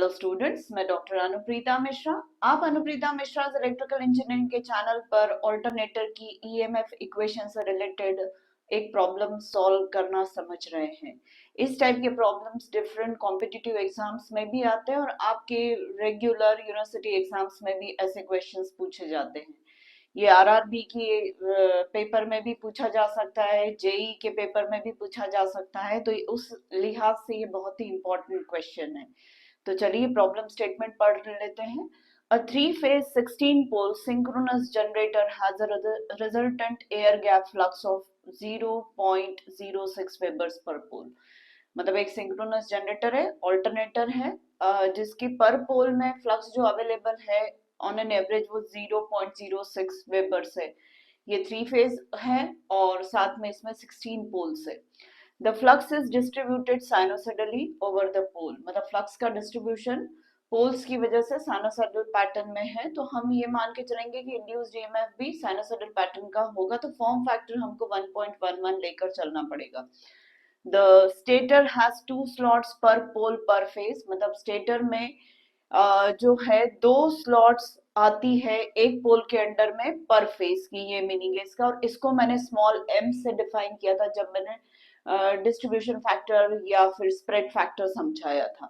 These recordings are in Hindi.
हेलो स्टूडेंट्स, मैं डॉक्टर अनुप्रीता मिश्रा। आप अनुप्रीता मिश्रा इलेक्ट्रिकल इंजीनियरिंग के चैनल पर ऑल्टरनेटर की ईएमएफ इक्वेशन से रिलेटेड एक प्रॉब्लम सॉल्व करना समझ रहे हैं। इस टाइप के प्रॉब्लम्स डिफरेंट कॉम्पिटिटिव एग्जाम्स में भी आते हैं और आपके रेगुलर यूनिवर्सिटी एग्जाम्स में भी ऐसे क्वेश्चंस पूछे जाते हैं। ये आरआरबी की पेपर में भी पूछा जा सकता है, जेई के पेपर में भी पूछा जा सकता है, तो उस लिहाज से ये बहुत ही इंपॉर्टेंट क्वेश्चन है। तो चलिए प्रॉब्लम स्टेटमेंट पढ़ लेते हैं। A three-phase 16-pole synchronous generator has a resultant air gap flux of 0.06 Weber's पर पोल। मतलब एक सिंक्रोनस जनरेटर है, ऑल्टरनेटर है, जिसकी पर पोल में फ्लक्स जो अवेलेबल है ऑन एन एवरेज वो 0.06 वेबर्स है। ये थ्री फेज है और साथ में इसमें 16 पोल्स है। The flux is distributed sinusoidally over the pole। मतलब फ्लक्स का डिस्ट्रीब्यूशन पोल्स की वजह से साइनोसॉइडल पैटर्न में है, तो हम ये मान के चलेंगे कि इंड्यूस्ड ईएमएफ भी साइनोसॉइडल पैटर्न का होगा, तो फॉर्म फैक्टर हमको 1.11 लेकर चलना पड़ेगा। The stator has two slots per pole per phase। मतलब स्टेटर में जो है दो स्लॉट्स आती है एक पोल के अंडर में पर फेज की, ये मीनिंग है इसका। और इसको मैंने स्मॉल m से डिफाइन किया था जब मैंने डिस्ट्रीब्यूशन फैक्टर या फिर स्प्रेड फैक्टर समझाया था।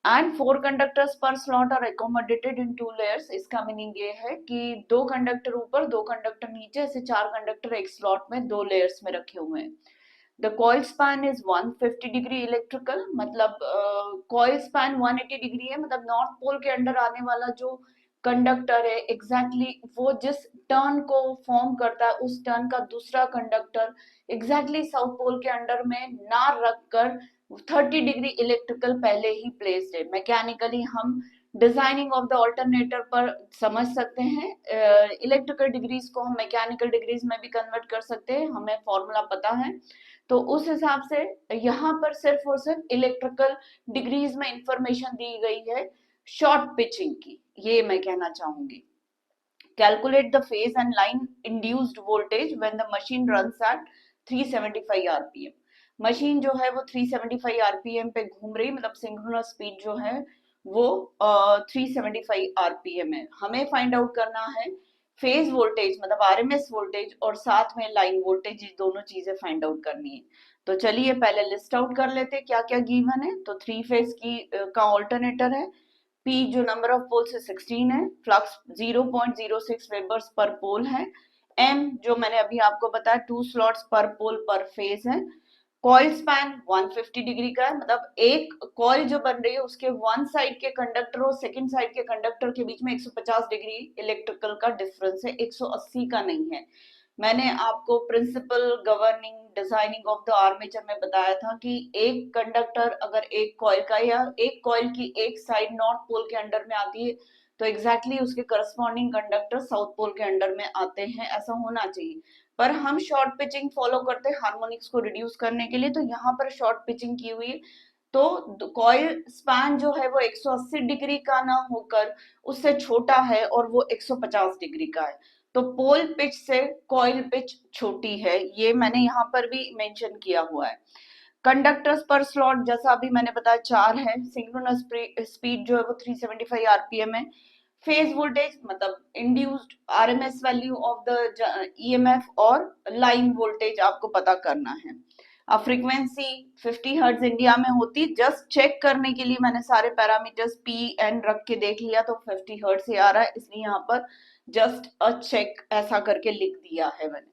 And four conductors per slot are accommodated in two layers. इसका मीनिंग ये है कि दो कंडक्टर ऊपर दो कंडक्टर नीचे, ऐसे चार कंडक्टर एक स्लॉट में दो लेयर्स में रखे हुए हैं। The coil span is 150 degree electrical. मतलब कॉइल स्पैन 180 डिग्री है। मतलब नॉर्थ पोल के अंडर आने वाला जो कंडक्टर है एग्जैक्टली वो जिस टर्न को फॉर्म करता है उस टर्न का दूसरा कंडक्टर एग्जैक्टली साउथ पोल के अंडर में ना रखकर 30 डिग्री इलेक्ट्रिकल पहले ही प्लेस्ड है। मैकेनिकली हम डिजाइनिंग ऑफ द ऑल्टरनेटर पर समझ सकते हैं। इलेक्ट्रिकल डिग्रीज को हम मैकेनिकल डिग्रीज में भी कन्वर्ट कर सकते हैं, हमें फॉर्मूला पता है। तो उस हिसाब से यहाँ पर सिर्फ और सिर्फ इलेक्ट्रिकल डिग्रीज में इंफॉर्मेशन दी गई है शॉर्ट पिचिंग की, ये मैं कहना चाहूंगी। Calculate the phase and line induced voltage when the machine runs at 375 RPM. Machine जो है वो 375 आरपीएम पे घूम रही, मतलब सिंक्रोनस स्पीड जो है वो 375 आरपीएम है। हमें फाइंड आउट करना है फेज वोल्टेज मतलब आरएमएस वोल्टेज और साथ में लाइन वोल्टेज, ये दोनों चीजें फाइंड आउट करनी है। तो चलिए पहले लिस्ट आउट कर लेते हैं क्या क्या गिवन है। तो थ्री फेज की का ऑल्टरनेटर है। P जो नंबर ऑफ पोल्स है 16 है। फ्लक्स 0.06 वेबर्स पर पोल है। M जो मैंने अभी आपको बताया टू स्लॉट्स पर पोल पर फेज है। कॉइल स्पैन 150 डिग्री का है। मतलब एक कॉइल जो बन रही है उसके वन साइड के कंडक्टर और सेकंड साइड के कंडक्टर के बीच में 150 डिग्री इलेक्ट्रिकल का डिफरेंस है, 180 का नहीं है। मैंने आपको principle governing designing of the armature में बताया था कि एक कंडक्टर अगर एक कॉइल का या एक कॉइल की एक साइड नॉर्थ पोल के अंडर में आती है तो एग्जैक्टली उसके करस्पॉन्डिंग कंडक्टर साउथ पोल के अंडर में आते हैं, ऐसा होना चाहिए। पर हम शॉर्ट पिचिंग फॉलो करते हैं हार्मोनिक्स को रिड्यूस करने के लिए, तो यहाँ पर शॉर्ट पिचिंग की हुई है। तो कॉइल स्पैन जो है वो 180 डिग्री का ना होकर उससे छोटा है और वो 150 डिग्री का है। तो पोल पिच से कॉइल पिच छोटी है, ये मैंने यहाँ पर भी मेंशन किया हुआ है। कंडक्टर्स पर स्लॉट जैसा अभी मैंने बताया चार है। सिंक्रोनस स्पीड जो है वो 375 आरपीएम है। फेज वोल्टेज मतलब induced RMS value of the EMF और लाइन वोल्टेज आपको पता करना है। अब फ्रीक्वेंसी 50 हर्ट्ज इंडिया में होती, जस्ट चेक करने के लिए मैंने सारे पैरामीटर्स पी एन रख के देख लिया तो 50 हर्ट्ज से आ रहा है, इसलिए यहाँ पर जस्ट अ चेक ऐसा करके लिख दिया है मैंने।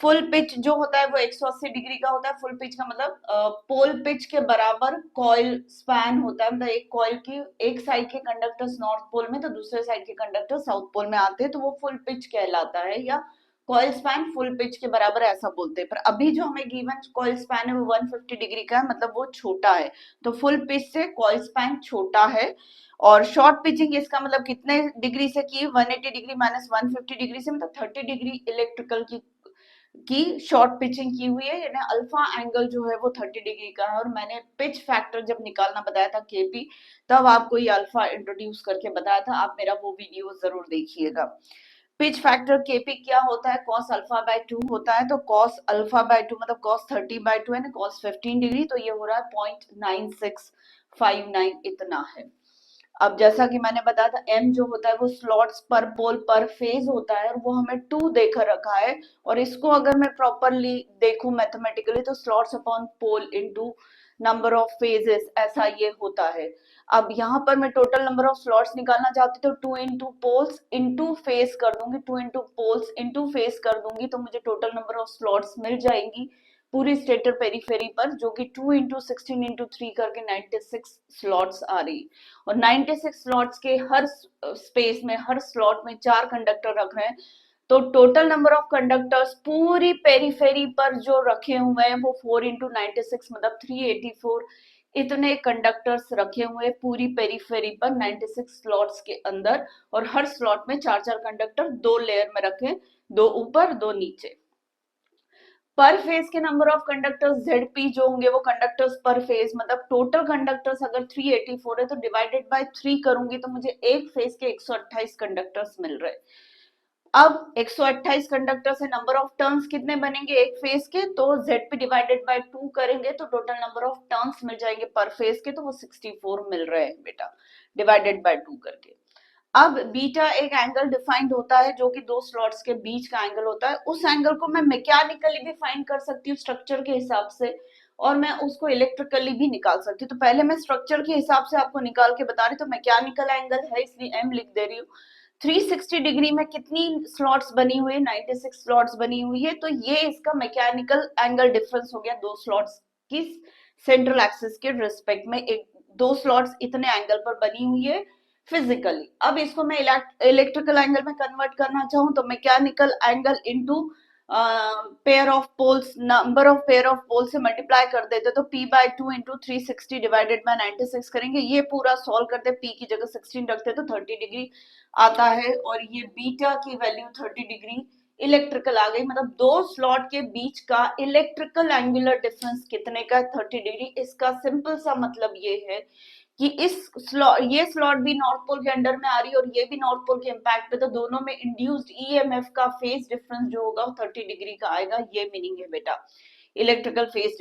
फुल पिच जो होता है वो 180 डिग्री का होता है। फुल पिच का मतलब पोल पिच के बराबर कॉइल स्पैन होता है। मतलब एक कॉइल की एक साइड के कंडक्टर्स नॉर्थ पोल में तो दूसरे साइड के कंडक्टर साउथ पोल में आते हैं, तो वो फुल पिच कहलाता है या कॉइल स्पैन फुल पिच के बराबर ऐसा बोलते हैं। पर अभी जो हमें गिवन कॉइल स्पैन है वो 150 डिग्री का है, मतलब वो छोटा है, तो फुल पिच से कॉइल स्पैन छोटा है। और शॉर्ट पिचिंग इसका मतलब कितने डिग्री से की, 180 डिग्री माइनस 150 डिग्री से, मतलब 30 डिग्री इलेक्ट्रिकल की शॉर्ट पिचिंग की हुई है, यानी अल्फा एंगल जो है वो 30 डिग्री का है। और मैंने पिच फैक्टर जब निकालना बताया था केपी, तब आपको ये अल्फा इंट्रोड्यूस करके बताया था, आप मेरा वो वीडियो जरूर देखिएगा। पिच फैक्टर केपी क्या होता है, कॉस अल्फा बाय 2 होता है। तो कॉस अल्फा बाय 2 मतलब कॉस 30 बाय 2 है ना, कॉस 15 डिग्री, तो ये हो रहा है 59 इतना है। अब जैसा कि मैंने बताया था m जो होता है वो स्लॉट्स पर पोल पर फेज होता है और वो हमें 2 देकर रखा है, और इसको अगर मैं प्रॉपरली देखूं मैथमेटिकली तो slots upon pole into number of phases, ऐसा ये होता है। अब यहाँ पर मैं टोटल नंबर ऑफ स्लॉट्स निकालना चाहती तो 2 इंटू पोल्स इंटू फेस कर दूंगी, 2 इंटू पोल्स इंटू फेस कर दूंगी तो मुझे टोटल नंबर ऑफ स्लॉट्स मिल जाएंगी पूरी स्टेटर पेरीफेरी पर, जो कि 2 इंटू 16 इंटू 3 करके 96 स्लॉट्स आ रही। और 96 स्लॉट्स के हर स्पेस में, हर स्लॉट में 4 कंडक्टर रख रहे हैं, तो टोटल नंबर ऑफ कंडक्टर्स पूरी पेरीफेरी पर जो रखे हुए हैं वो 4 इंटू 96 मतलब 384 इतने कंडक्टर्स रखे हुए पूरी पेरीफेरी पर 96 स्लॉट्स के अंदर, और हर स्लॉट में 4 कंडक्टर 2 लेयर में रखे, 2 ऊपर 2 नीचे। पर फेज के नंबर ऑफ कंडक्टर्स ZP जो होंगे वो कंडक्टर्स पर फेज, मतलब टोटल कंडक्टर्स अगर 384 है तो डिवाइडेड बाय 3 करूंगी तो मुझे एक फेज के 128 कंडक्टर्स मिल रहे। अब 128 कंडक्टर से नंबर ऑफ टर्न्स कितने बनेंगे एक फेज के, तो ZP डिवाइडेड बाय 2 करेंगे तो टोटल नंबर ऑफ टर्न्स मिल जाएंगे पर फेज के, तो वो 64 मिल रहे हैं बेटा डिवाइडेड बाय 2 करके। अब बीटा एक एंगल डिफाइंड होता है जो कि 2 स्लॉट्स के बीच का एंगल होता है, उस एंगल को मैं मैकेनिकली भी फाइंड कर सकती हूँ स्ट्रक्चर के हिसाब से, और मैं उसको इलेक्ट्रिकली भी निकाल सकती हूँ। तो पहले मैं स्ट्रक्चर के हिसाब से आपको निकाल के बता रही, तो मैकेनिकल एंगल है इसलिए m लिख दे रही हूँ। 360 डिग्री में कितनी स्लॉट्स बनी हुई है, 96 स्लॉट्स बनी हुई है, तो ये इसका मैकेनिकल एंगल डिफरेंस हो गया दो स्लॉट्स की सेंट्रल एक्सिस के रिस्पेक्ट में, एक दो स्लॉट्स इतने एंगल पर बनी हुई है फिजिकली। अब इसको मैं इलेक्ट्रिकल एंगल में कन्वर्ट करना चाहूँ तो mechanical angle into pair of poles, number of pair of poles से मल्टीप्लाई कर देते तो p by 2 into 360 divided by 96 करेंगे, ये पूरा सॉल्व करते p की जगह 16 रखते तो 30 डिग्री आता है, और ये बीटा की वैल्यू 30 डिग्री इलेक्ट्रिकल आ गई। मतलब दो स्लॉट के बीच का इलेक्ट्रिकल एंगुलर डिफरेंस कितने का, 30 डिग्री। इसका सिंपल सा मतलब ये है कि ये स्लॉट भी नॉर्थ पोल के अंडर में आ रही है और ये भी नॉर्थ पोल के इम्पैक्ट पे, तो दोनों में इंड्यूस्ड ईएमएफ का फेज डिफरेंस जो होगा वो 30 डिग्री का आएगा। ये मीनिंग है बेटा इलेक्ट्रिकल फेज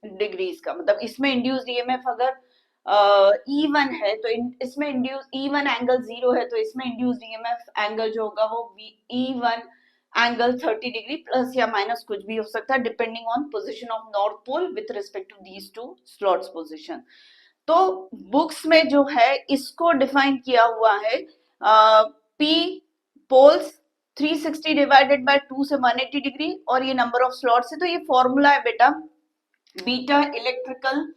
डिग्रीज का, मतलब इसमें इंड्यूस्ड ईएमएफ अगर E1 है तो इसमें इंड्यूस E1 एंगल 0 है तो इसमें इंड्यूस्ड ईएमएफ एंगल जो होगा वो E1 एंगल 30 डिग्री प्लस या माइनस कुछ भी हो सकता है depending on position of north pole with respect to these two slots position. तो बुक्स में जो है इसको डिफाइन किया हुआ है P पोल्स 360 डिवाइडेड बाय 2 से 180 डिग्री, और ये नंबर ऑफ स्लॉट्स है, तो ये फॉर्मूला है बेटा बीटा इलेक्ट्रिकल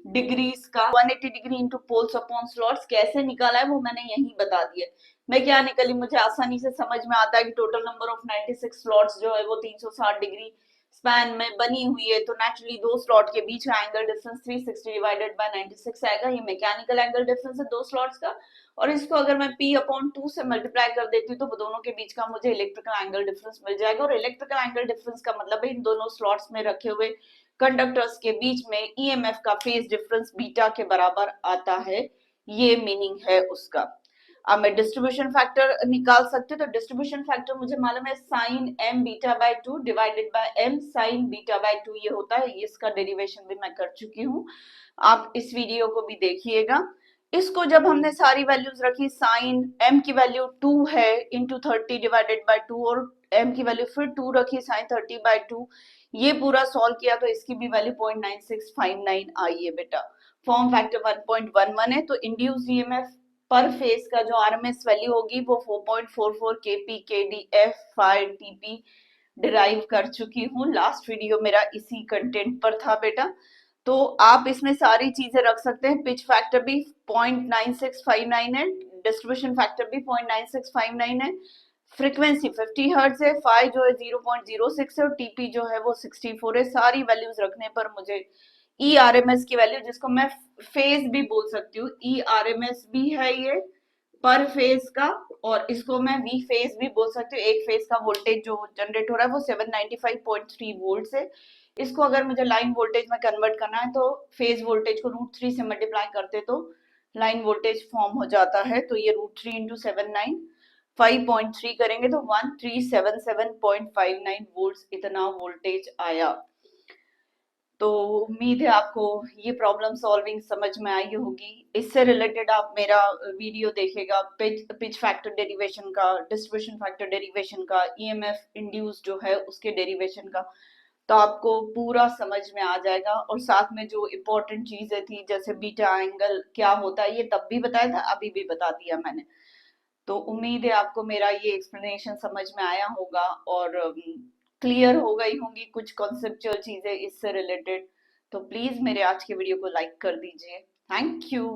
डिग्रीज का 180 degree into poles upon slots. कैसे निकाला है वो मैंने यही बता दिया। मैकेनिकली मुझे आसानी से समझ में आता है कि टोटल नंबर ऑफ 96 स्लॉट्स जो है वो 360 डिग्री स्पैन में बनी हुई है, तो नेचुरली दो स्लॉट के बीच का एंगल डिफरेंस 360 डिवाइडेड बाय 96 आएगा। ये मैकेनिकल एंगल डिफरेंस है दो स्लॉट्स का, और इसको अगर मैं p अपॉन 2 से मल्टीप्लाई कर देती हूँ तो दोनों के बीच का मुझे इलेक्ट्रिकल एंगल डिफरेंस मिल जाएगा। और इलेक्ट्रिकल एंगल डिफरेंस का मतलब है इन दोनों स्लॉट्स में रखे हुए कंडक्टर्स के बीच में ईएमएफ का फेज डिफरेंस बीटा के बराबर आता है, ये मीनिंग है उसका। अब मैं डिस्ट्रीब्यूशन फैक्टर निकाल सकती हूँ, तो डिस्ट्रीब्यूशन फैक्टर मुझे मालूम है sine m beta by 2 divided by m sine beta by 2 ये होता है, इसका डेरिवेशन भी मैं कर चुकी हूँ, आप इस वीडियो को भी देखिएगा। इसको जब हमने सारी वैल्यूज रखी, साइन m की वैल्यू 2 है इंटू 30 डिवाइडेड बाय 2, और m की वैल्यू फिर 2 रखी साइन 30 बाय 2, ये पूरा सॉल्व किया तो इसकी भी वैल्यू 0.9659 आई है बेटा। फॉर्म फैक्टर 1.11 है, तो इंड्यूस्ड ईएमएफ पर फेज का जो आरएमएस वैल्यू होगी वो 4.44 kp kdf phi tp derive कर चुकी हूँ। लास्ट वीडियो मेरा इसी कंटेंट पर था बेटा, तो आप इसमें सारी चीजें रख सकते हैं। पिच फैक्टर भी 0.9659 है, डिस्ट्रीब्यूशन फैक्टर भी 0.9659 है, फ्रीक्वेंसी 50 हर्ट्ज है, फाई जो है 0.06 है और टीपी जो है वो 64 है। सारी वैल्यूज रखने पर मुझे ई आर एम एस की वैल्यू, जिसको मैं फेज भी बोल सकती हूँ, ई आर एम एस भी है ये पर फेज का, और इसको मैं वी फेज भी बोल सकती हूँ। एक फेज का वोल्टेज जो जनरेट हो रहा है वो 795.3 वोल्ट है। इसको अगर मुझे लाइन वोल्टेज में कन्वर्ट करना है तो फेज वोल्टेज को √3 से मल्टीप्लाई करते तो लाइन वोल्टेज फॉर्म हो जाता है, तो ये √3 इंटू 5.3 करेंगे तो 1377.59 वोल्ट इतना वोल्टेज आया। तो उम्मीद है आपको ये प्रॉब्लम सॉल्विंग समझ में आई होगी। इससे रिलेटेड आप मेरा वीडियो देखेगा, पिच पिच फैक्टर डेरिवेशन का, डिस्ट्रीब्यूशन फैक्टर डेरिवेशन का, ईएमएफ इंड्यूस जो है उसके डेरिवेशन का, तो आपको पूरा समझ में आ जाएगा। और साथ में जो इम्पोर्टेंट चीजें थी जैसे बीटा एंगल क्या होता है, ये तब भी बताया था, अभी भी बता दिया मैंने। तो उम्मीद है आपको मेरा ये एक्सप्लेनेशन समझ में आया होगा और क्लियर हो गई होंगी कुछ कॉन्सेप्चुअल चीजें इससे रिलेटेड। तो प्लीज मेरे आज के वीडियो को लाइक कर दीजिए। Thank you.